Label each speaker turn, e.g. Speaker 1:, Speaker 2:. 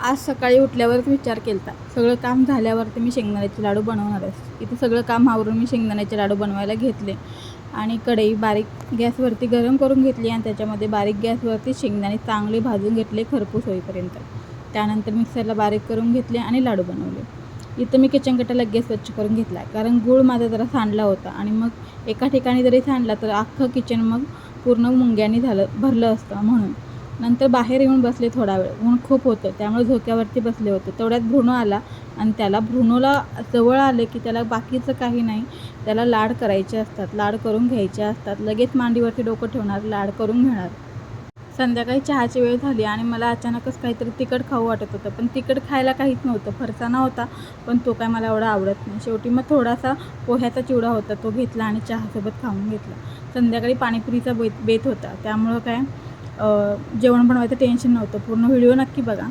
Speaker 1: आज सकाळी उठल्यावरच विचार केला सगळं काम झाल्यावरती मी शेंगदाण्याचे लाडू बनवणार आहे। इथे सगळं काम आवरून मी शेंगदाण्याचे लाडू बनवायला घेतले आणि कढई बारीक गॅसवरती गरम करून घेतली आणि त्याच्यामध्ये बारीक गॅसवरती शेंगदाणे चांगले भाजून घेतले खरपूस होईपर्यंत। त्यानंतर मिक्सरला बारीक करून घेतले आणि लाडू बनवले। इथं मी किचन कट्टा लगेच स्वच्छ करून घेतला कारण गूळ माझा जरा सांडला होता आणि मग एका ठिकाणी जरी सांडला तर अख्खं किचन मग पूर्ण मुंग्यांनी भरलं असतं म्हणून। नंतर बाहेर येऊन बसले थोडा वेळ, ऊन खूप होतं त्यामुळे झोक्यावरती बसले होते। तेवढ्यात भ्रूणो आला आणि भ्रूणोला जवळ आले की त्याला बाकीचं काही नाही, त्याला लाड करायचे असतात, लाड करून घ्यायचे असतात। लगेच मांडीवरती डोकं ठेवणार, लाड करून घेणार। संध्याकाळी चहाची वेळ झाली आणि मला अचानकच काहीतरी तिखट खाऊ वाटत होतं, पण तिखट खायला काहीच नव्हतं। फरसाणा होता पण तो काय मला एवढा आवडत नाही। शेवटी मग थोडासा पोह्याचा चिवडा होता तो घेतला आणि चहासोबत खाऊन घेतला। संध्याकाळी पाणीपुरीचा बेत होता त्यामुळं काय जेवण बनवायचं टेन्शन नव्हतं। पूर्ण व्हिडिओ नक्की बघा।